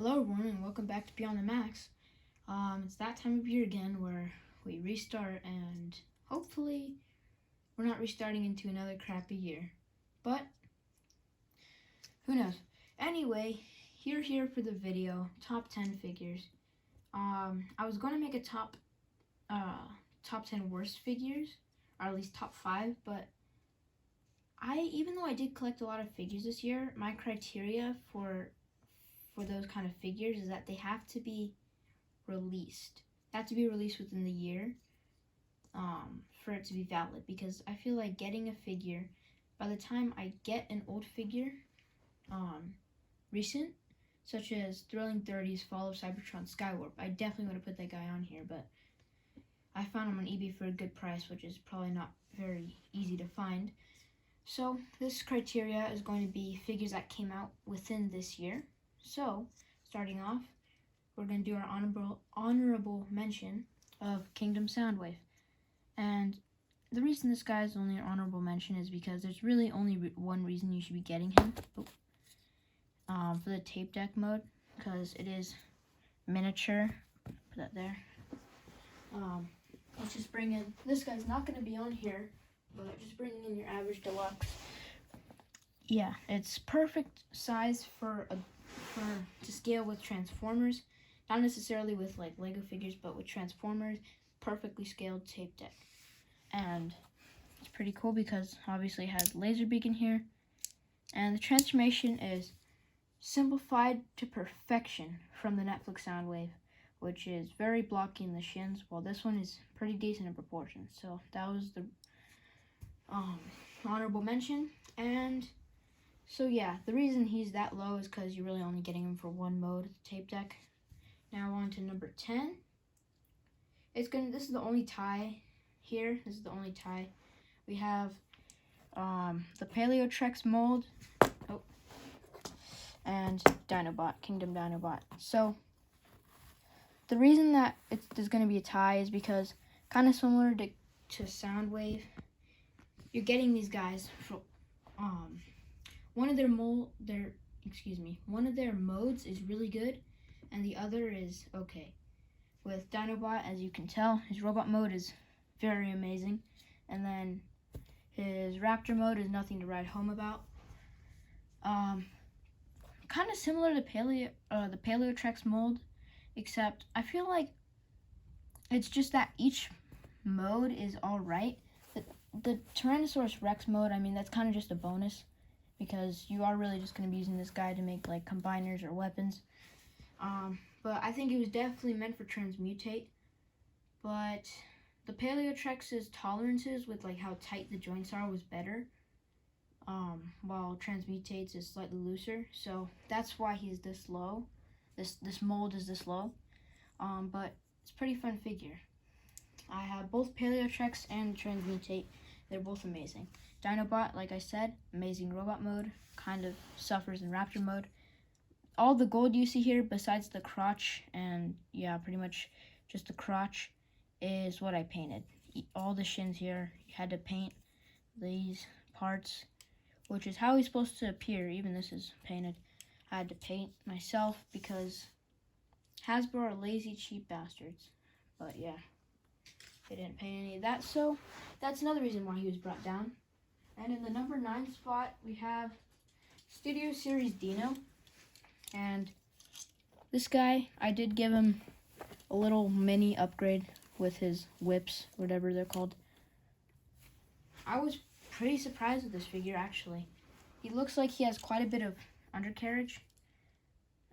Hello everyone and welcome back to Beyond the Max. It's that time of year again where we restart and hopefully we're not restarting into another crappy year. But who knows? Anyway, you're here for the video, top 10 figures. I was going to make a top 10 worst figures, or at least top 5, but even though I did collect a lot of figures this year, my criteria for those kind of figures is that they have to be released. They have to be released within the year for it to be valid, because I feel like getting a figure, by the time I get an old figure, recent, such as Thrilling 30's Fall of Cybertron Skywarp, I definitely want to put that guy on here, but I found him on eBay for a good price, which is probably not very easy to find. So this criteria is going to be figures that came out within this year. So, starting off, we're going to do our honorable mention of Kingdom Soundwave. And the reason this guy is only an honorable mention is because there's really only one reason you should be getting him. For the tape deck mode, because it is miniature. Put that there. Let's just bring in, this guy's not going to be on here, but just bringing in your average deluxe. Yeah, it's perfect size to scale with Transformers, not necessarily with like Lego figures, but with Transformers, perfectly scaled tape deck. And it's pretty cool because obviously it has Laserbeak in here, and the transformation is simplified to perfection from the Netflix Soundwave, which is very blocky in the shins, while this one is pretty decent in proportion. So that was the honorable mention. And so yeah, the reason he's that low is because you're really only getting him for one mode of the tape deck. Now on to number 10. This is the only tie here. This is the only tie. We have the Paleotrex mold, and Dinobot, Kingdom Dinobot. So the reason that there's going to be a tie is because, kind of similar to Soundwave, you're getting these guys for one of their modes is really good, and the other is okay. With Dinobot, as you can tell, his robot mode is very amazing, and then his Raptor mode is nothing to write home about. Kind of similar to the Paleotrex mold, except I feel like it's just that each mode is all right. The Tyrannosaurus Rex mode, I mean, that's kind of just a bonus, because you are really just going to be using this guy to make like combiners or weapons. But I think it was definitely meant for Transmutate. But the Paleotrex's tolerances with like how tight the joints are was better, while Transmutate's is slightly looser. So that's why he's this low. This mold is this low. But it's a pretty fun figure. I have both Paleotrex and Transmutate. They're both amazing. Dinobot, like I said, amazing robot mode, kind of suffers in Raptor mode. All the gold you see here, besides the crotch, and yeah, pretty much just the crotch, is what I painted. All the shins here, you had to paint these parts, which is how he's supposed to appear. Even this is painted. I had to paint myself because Hasbro are lazy, cheap bastards. But yeah, they didn't paint any of that, so that's another reason why he was brought down. And in the number 9 spot, we have Studio Series Dino. And this guy, I did give him a little mini upgrade with his whips, whatever they're called. I was pretty surprised with this figure, actually. He looks like he has quite a bit of undercarriage.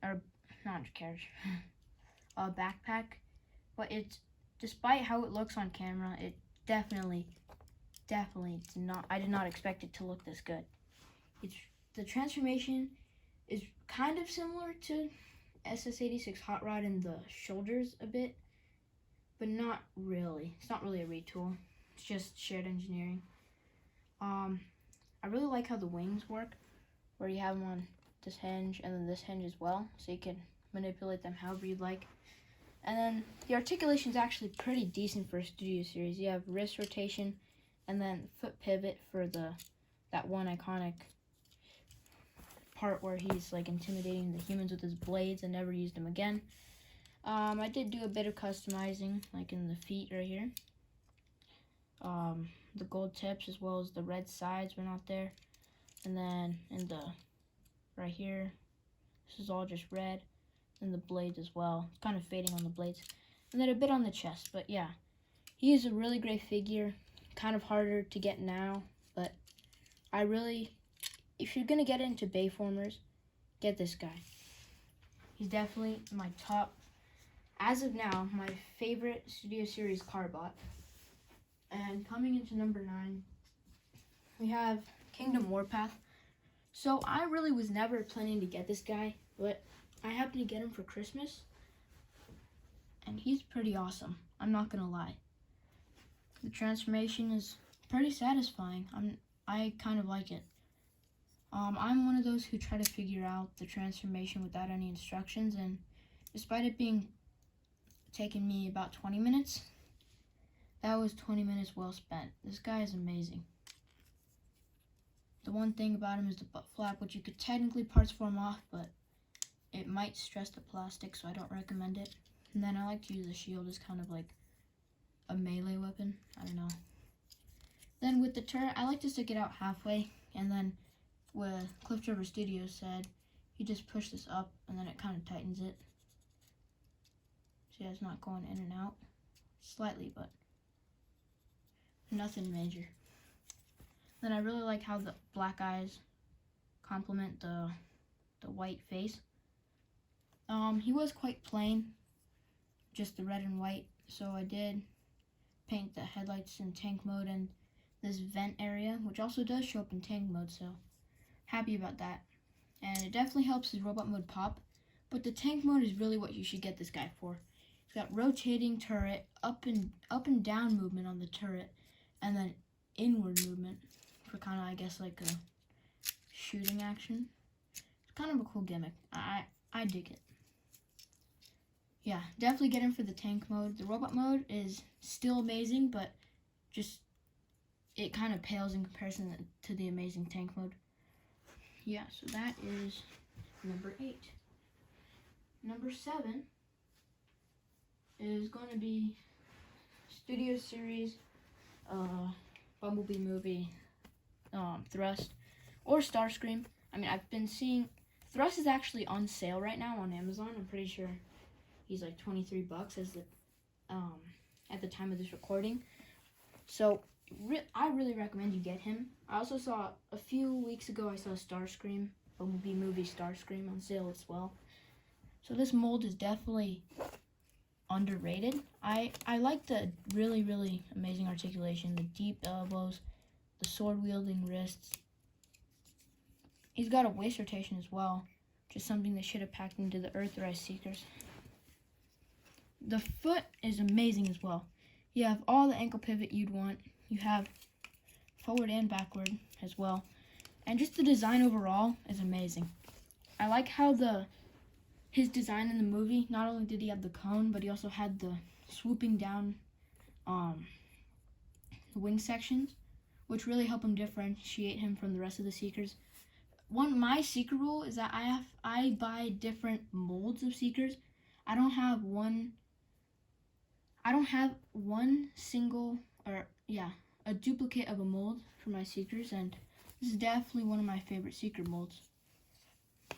Or, not undercarriage. Backpack. But it's, despite how it looks on camera, it definitely I did not expect it to look this good. The transformation is kind of similar to SS86 Hot Rod in the shoulders a bit, but not really. It's not really a retool. It's just shared engineering. I really like how the wings work, where you have them on this hinge and then this hinge as well, so you can manipulate them however you'd like. And then the articulation is actually pretty decent for a Studio Series. You have wrist rotation, and then foot pivot for that one iconic part where he's like intimidating the humans with his blades and never used them again. I did do a bit of customizing, like in the feet right here. The gold tips as well as the red sides were not there. And then in the right here, this is all just red. And the blades as well. It's kind of fading on the blades. And then a bit on the chest. But yeah, he is a really great figure. Kind of harder to get now. But I really, if you're going to get into Bayformers, get this guy. He's definitely my top, as of now, my favorite Studio Series Carbot. And coming into number 9, we have Kingdom Warpath. So I really was never planning to get this guy, but I happened to get him for Christmas. And he's pretty awesome, I'm not gonna lie. The transformation is pretty satisfying. I kind of like it. I'm one of those who try to figure out the transformation without any instructions, and despite it being taking me about 20 minutes, that was 20 minutes well spent. This guy is amazing. The one thing about him is the butt flap, which you could technically parts form off, but it might stress the plastic, so I don't recommend it. And then I like to use the shield as kind of like a melee weapon. I don't know. Then with the turret, I like to stick it out halfway, and then what Cliff Driver Studios said, you just push this up, and then it kind of tightens it. So yeah, it's not going in and out. Slightly, but nothing major. Then I really like how the black eyes complement the white face. He was quite plain, just the red and white, so I did paint the headlights in tank mode and this vent area, which also does show up in tank mode, so happy about that. And it definitely helps his robot mode pop, but the tank mode is really what you should get this guy for. It's got rotating turret, up and down movement on the turret, and then inward movement for kind of, I guess, like a shooting action. It's kind of a cool gimmick. I dig it. Yeah, definitely get him for the tank mode. The robot mode is still amazing, but just it kind of pales in comparison to the amazing tank mode. Yeah, so that is number 8. Number 7 is going to be Studio Series Bumblebee movie Thrust or Starscream. I mean, I've been seeing Thrust is actually on sale right now on Amazon. I'm pretty sure he's like $23 as the at the time of this recording. So I really recommend you get him. I also saw a few weeks ago, I saw Starscream, Bumblebee movie Starscream on sale as well. So this mold is definitely underrated. I like the really, really amazing articulation, the deep elbows, the sword-wielding wrists. He's got a waist rotation as well, just something they should have packed into the Earthrise Seekers. The foot is amazing as well. You have all the ankle pivot you'd want. You have forward and backward as well. And just the design overall is amazing. I like how his design in the movie, not only did he have the cone, but he also had the swooping down wing sections, which really help him differentiate him from the rest of the Seekers. My Seeker rule is that I buy different molds of Seekers. I don't have one single, a duplicate of a mold for my Seekers, and this is definitely one of my favorite Seeker molds,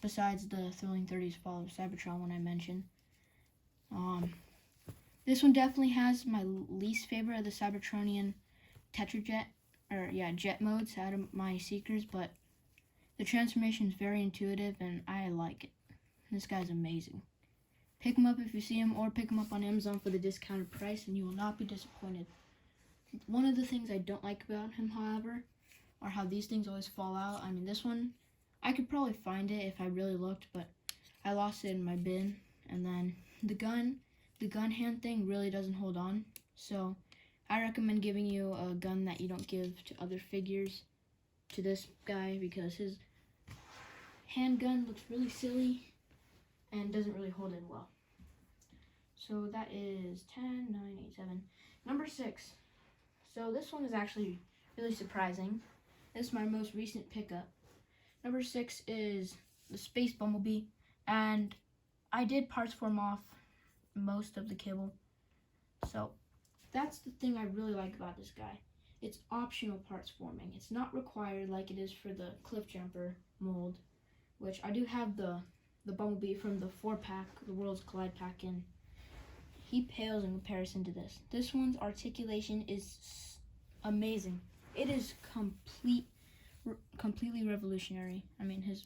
besides the Thrilling 30s Fall of Cybertron one I mentioned. This one definitely has my least favorite of the Cybertronian Tetrajet, jet modes out of my Seekers, but the transformation is very intuitive, and I like it. This guy's amazing. Pick him up if you see him, or pick him up on Amazon for the discounted price, and you will not be disappointed. One of the things I don't like about him, however, are how these things always fall out. I mean, this one, I could probably find it if I really looked, but I lost it in my bin. And then the gun hand thing really doesn't hold on. So I recommend giving you a gun that you don't give to other figures to this guy, because his handgun looks really silly and doesn't really hold in well. So that is 10, 9, 8, 7. Number 6. So this one is actually really surprising. This is my most recent pickup. Number 6 is the Space Bumblebee, and I did parts form off most of the kibble. So that's the thing I really like about this guy. It's optional parts forming. It's not required like it is for the Cliff Jumper mold, which I do have the Bumblebee from the 4-pack, the Worlds Collide pack, and he pales in comparison to this. This one's articulation is amazing. It is completely revolutionary. I mean, his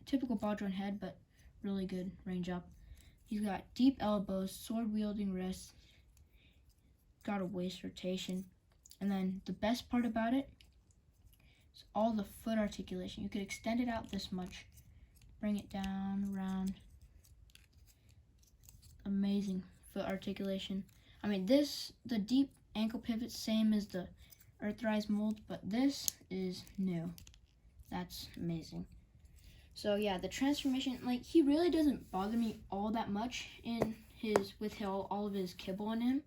typical Baldron head, but really good range up. He's got deep elbows, sword-wielding wrists, got a waist rotation, and then the best part about it is all the foot articulation. You could extend it out this much, bring it down, around. Amazing foot articulation. I mean, the deep ankle pivot, same as the Earthrise mold, but this is new. That's amazing. So yeah, the transformation, like, he really doesn't bother me all that much in his, with all of his kibble on him.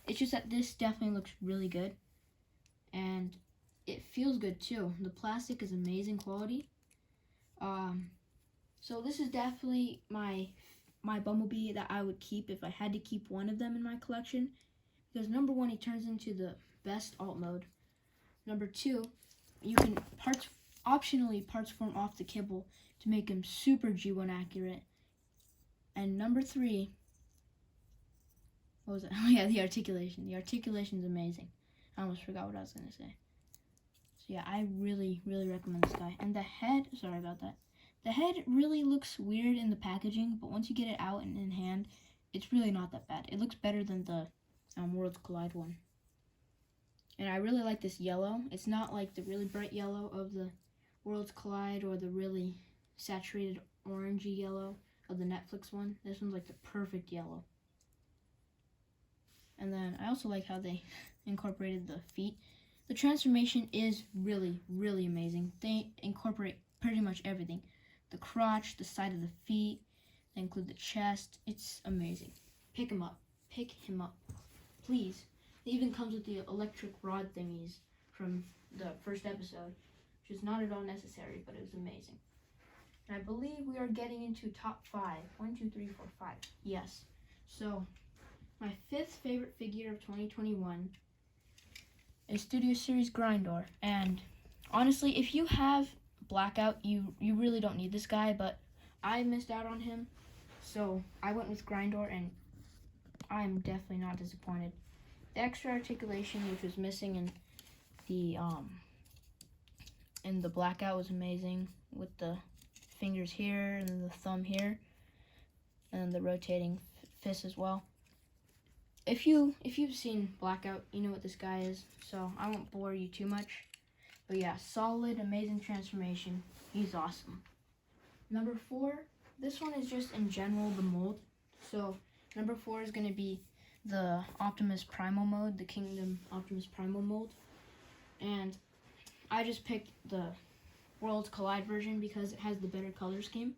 It's just that this definitely looks really good, and it feels good too. The plastic is amazing quality. So this is definitely my Bumblebee that I would keep if I had to keep one of them in my collection, because number 1, he turns into the best alt mode. Number 2, you can optionally parts form off the kibble to make him super G1 accurate. And number 3, what was it? Oh yeah, the articulation. The articulation is amazing. I almost forgot what I was going to say. So yeah, I really recommend this guy. And the head, sorry about that. The head really looks weird in the packaging, but once you get it out and in hand, it's really not that bad. It looks better than the Worlds Collide one. And I really like this yellow. It's not like the really bright yellow of the Worlds Collide or the really saturated orangey yellow of the Netflix one. This one's like the perfect yellow. And then I also like how they incorporated the feet. The transformation is really amazing. They incorporate pretty much everything. The crotch, the side of the feet, they include the chest. It's amazing. Pick him up. Pick him up. Please. It even comes with the electric rod thingies from the first episode, which is not at all necessary, but it was amazing. And I believe we are getting into top 5. 1, 2, 3, 4, 5. Yes. So, my 5th favorite figure of 2021 is Studio Series Grindor. And honestly, if you have Blackout, you really don't need this guy, but I missed out on him, so I went with Grindor, and I'm definitely not disappointed. The extra articulation, which was missing in the Blackout, was amazing, with the fingers here and the thumb here, and the rotating fist as well. If you've seen Blackout, you know what this guy is, so I won't bore you too much. But yeah, solid, amazing transformation. He's awesome. Number 4, this one is just in general the mold. So number 4 is going to be the Optimus Primal mode, the Kingdom Optimus Primal mold. And I just picked the Worlds Collide version because it has the better color scheme.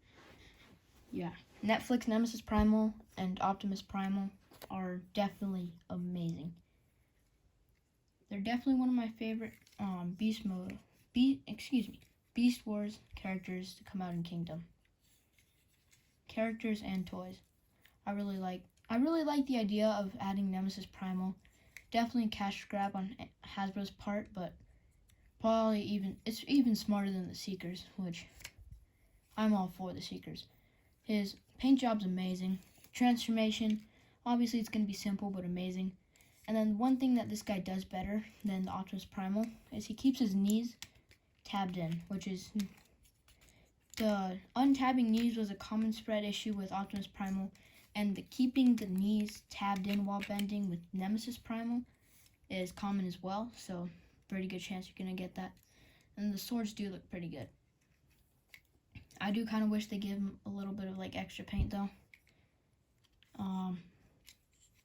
Yeah, Netflix Nemesis Primal and Optimus Primal are definitely amazing. They're definitely one of my favorite Beast Wars characters to come out in Kingdom. Characters and toys. I really like the idea of adding Nemesis Primal. Definitely a cash grab on Hasbro's part, but it's even smarter than the Seekers, which I'm all for the Seekers. His paint job's amazing. Transformation, obviously it's going to be simple but amazing. And then one thing that this guy does better than the Optimus Primal is he keeps his knees tabbed in, which is the untabbing knees was a common spread issue with Optimus Primal, and the keeping the knees tabbed in while bending with Nemesis Primal is common as well, so pretty good chance you're going to get that. And the swords do look pretty good. I do kind of wish they give him a little bit of like extra paint though.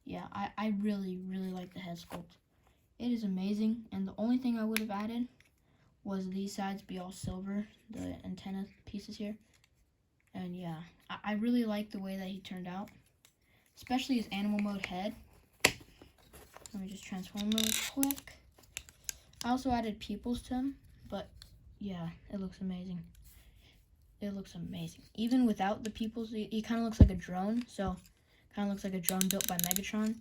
Yeah, I really like the head sculpt. It is amazing, and the only thing I would have added was these sides be all silver, the antenna pieces here. And yeah, I really like the way that he turned out, especially his animal mode head. Let me just transform really quick. I also added pupils to him, but yeah, it looks amazing. it looks amazing. Even without the peoples, he kind of looks like a drone. So, kind of looks like a drone built by Megatron,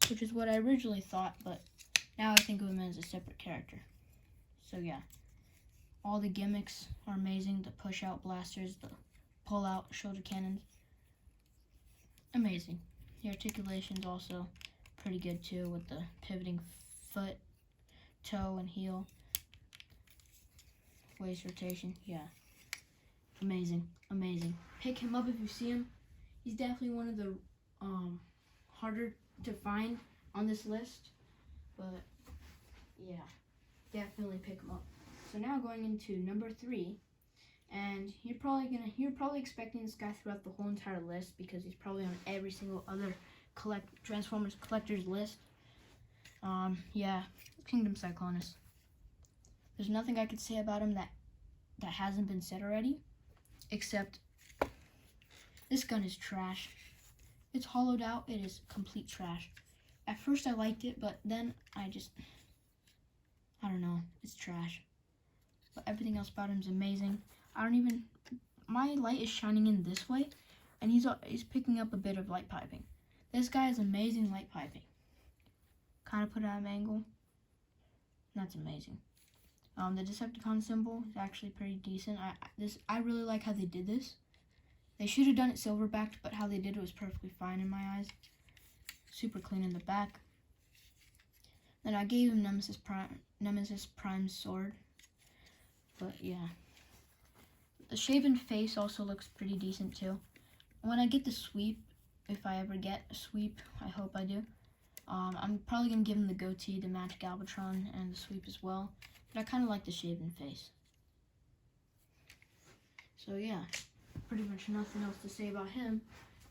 which is what I originally thought. But now I think of him as a separate character. So yeah, all the gimmicks are amazing. The push-out blasters, the pull-out shoulder cannons, amazing. The articulation's also pretty good too, with the pivoting foot, toe, and heel. Waist rotation, yeah. Amazing, amazing. Pick him up if you see him. He's definitely one of the harder to find on this list, but yeah, definitely pick him up. So now going into number 3, and you're probably expecting this guy throughout the whole entire list because he's probably on every single other Transformers collector's list. Yeah, Kingdom Cyclonus. There's nothing I could say about him that hasn't been said already, except this gun is trash. It's hollowed out. It is complete trash. At first I liked it, but then I don't know. It's trash. But everything else about him is amazing. My light is shining in this way, and he's picking up a bit of light piping. This guy has amazing light piping. Kind of put it at an angle. That's amazing. The Decepticon symbol is actually pretty decent. I really like how they did this. They should have done it silver-backed, but how they did it was perfectly fine in my eyes. Super clean in the back. Then I gave him Nemesis Prime's sword. But yeah. The shaven face also looks pretty decent too. When I get the sweep, if I ever get a sweep, I hope I do, I'm probably going to give him the goatee to match Galvatron and the sweep as well. But I kind of like the shaven face. So yeah, pretty much nothing else to say about him.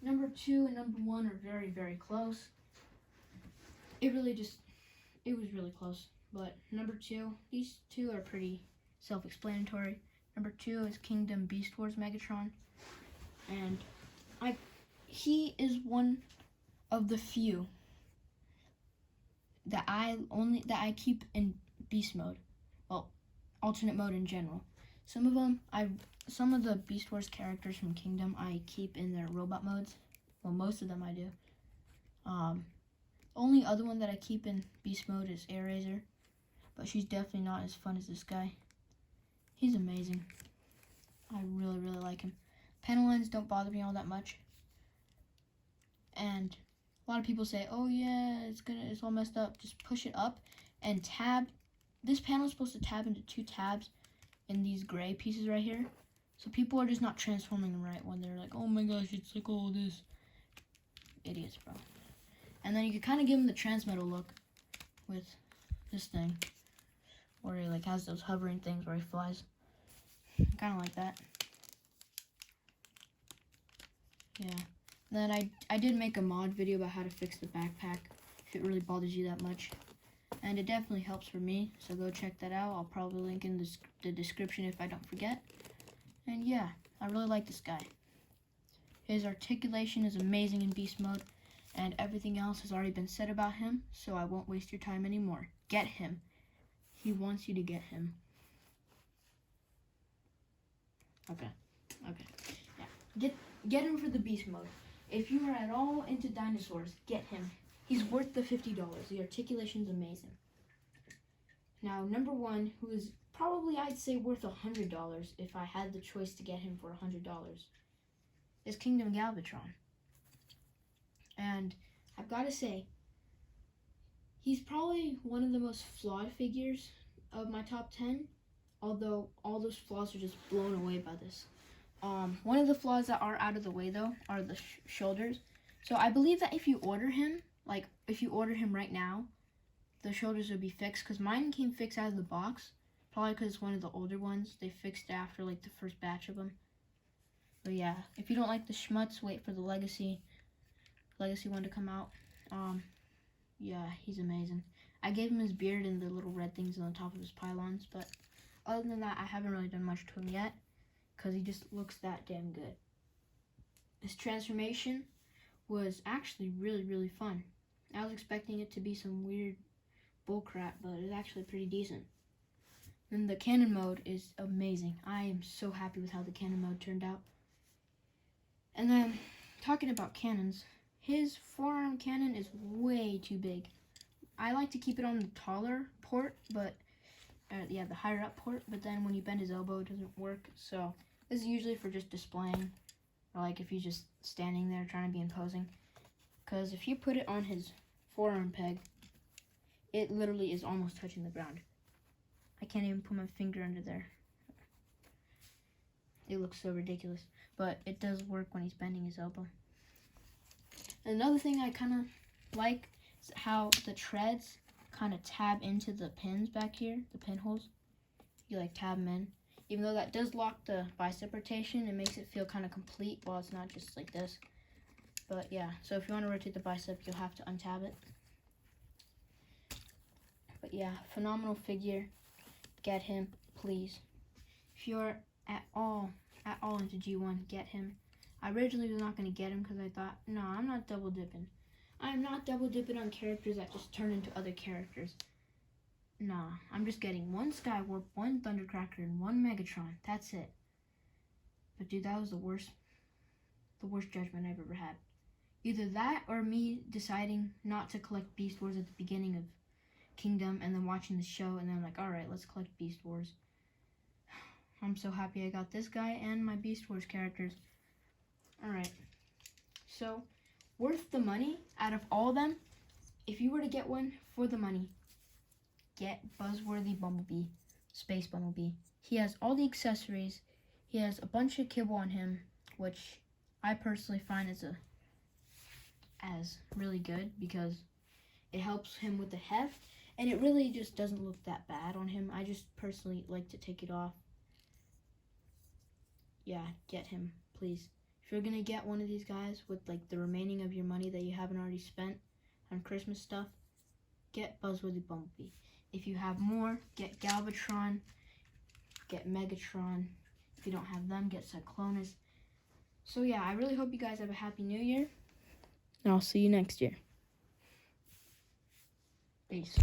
Number 2 and number 1 are very, very close. It was really close. But number 2, these two are pretty self-explanatory. Number 2 is Kingdom Beast Wars Megatron. And he is one of the few that I keep in beast mode. Well, alternate mode in general. Some of the Beast Wars characters from Kingdom I keep in their robot modes. Well, most of them I do. Only other one that I keep in beast mode is Airazor, but she's definitely not as fun as this guy. He's amazing. I really, really like him. Panel lines don't bother me all that much. And a lot of people say, oh yeah, it's all messed up. Just push it up and tab. This panel is supposed to tab into 2 tabs in these gray pieces right here. So people are just not transforming them right when they're like, oh my gosh, it's like all this. Idiots, bro. And then you can kind of give him the Transmetal look with this thing, where he like has those hovering things where he flies. Kind of like that. Yeah. Then I did make a mod video about how to fix the backpack if it really bothers you that much. And it definitely helps for me, so go check that out. I'll probably link in the description if I don't forget. And yeah, I really like this guy. His articulation is amazing in beast mode, and everything else has already been said about him, so I won't waste your time anymore. Get him. He wants you to get him. Okay. Yeah. Get him for the beast mode. If you are at all into dinosaurs, get him. He's worth the $50. The articulation's amazing. Now, number 1, who is probably, I'd say, worth $100 if I had the choice to get him for $100, is Kingdom Galvatron. And I've got to say, he's probably one of the most flawed figures of my top 10, although all those flaws are just blown away by this. One of the flaws that are out of the way, though, are the shoulders. So I believe that if you order him, right now, the shoulders would be fixed, because mine came fixed out of the box, probably because it's one of the older ones. They fixed it after, like, the first batch of them. But yeah, if you don't like the schmutz, wait for the Legacy one to come out. Yeah, he's amazing. I gave him his beard and the little red things on the top of his pylons, but other than that, I haven't really done much to him yet, because he just looks that damn good. His transformation was actually really, really fun. I was expecting it to be some weird bullcrap, but it's actually pretty decent. And the cannon mode is amazing. I am so happy with how the cannon mode turned out. And then, talking about cannons, his forearm cannon is way too big. I like to keep it on the taller port, but yeah, the higher up port, but then when you bend his elbow, it doesn't work. So this is usually for just displaying, or like if he's just standing there trying to be imposing. Because if you put it on his forearm peg, it literally is almost touching the ground. I can't even put my finger under there. It looks so ridiculous, but it does work when he's bending his elbow. Another thing I kind of like is how the treads kind of tab into the pins back here, the pinholes. You like tab them in. Even though that does lock the bicep rotation, it makes it feel kind of complete while it's not just like this. But yeah, so if you want to rotate the bicep, you'll have to untab it. But yeah, phenomenal figure. Get him, please. If you're at all into G1, get him. I originally was not going to get him because I thought, no, I'm not double dipping. I'm not double dipping on characters that just turn into other characters. Nah, I'm just getting one Skywarp, one Thundercracker, and one Megatron. That's it. But dude, that was the worst judgment I've ever had. Either that or me deciding not to collect Beast Wars at the beginning of Kingdom and then watching the show and then I'm like, alright, let's collect Beast Wars. I'm so happy I got this guy and my Beast Wars characters. Alright. So, worth the money out of all of them, if you were to get one for the money, get Buzzworthy Bumblebee, Space Bumblebee. He has all the accessories. He has a bunch of kibble on him, which I personally find as really good because it helps him with the heft, and it really just doesn't look that bad on him. I just personally like to take it off. Yeah, get him, please. If you're gonna get one of these guys with like the remaining of your money that you haven't already spent on Christmas stuff, get Buzzworthy Bumblebee. If you have more, get Galvatron, get Megatron. If you don't have them, get Cyclonus. So yeah, I really hope you guys have a happy new year. And I'll see you next year. Peace.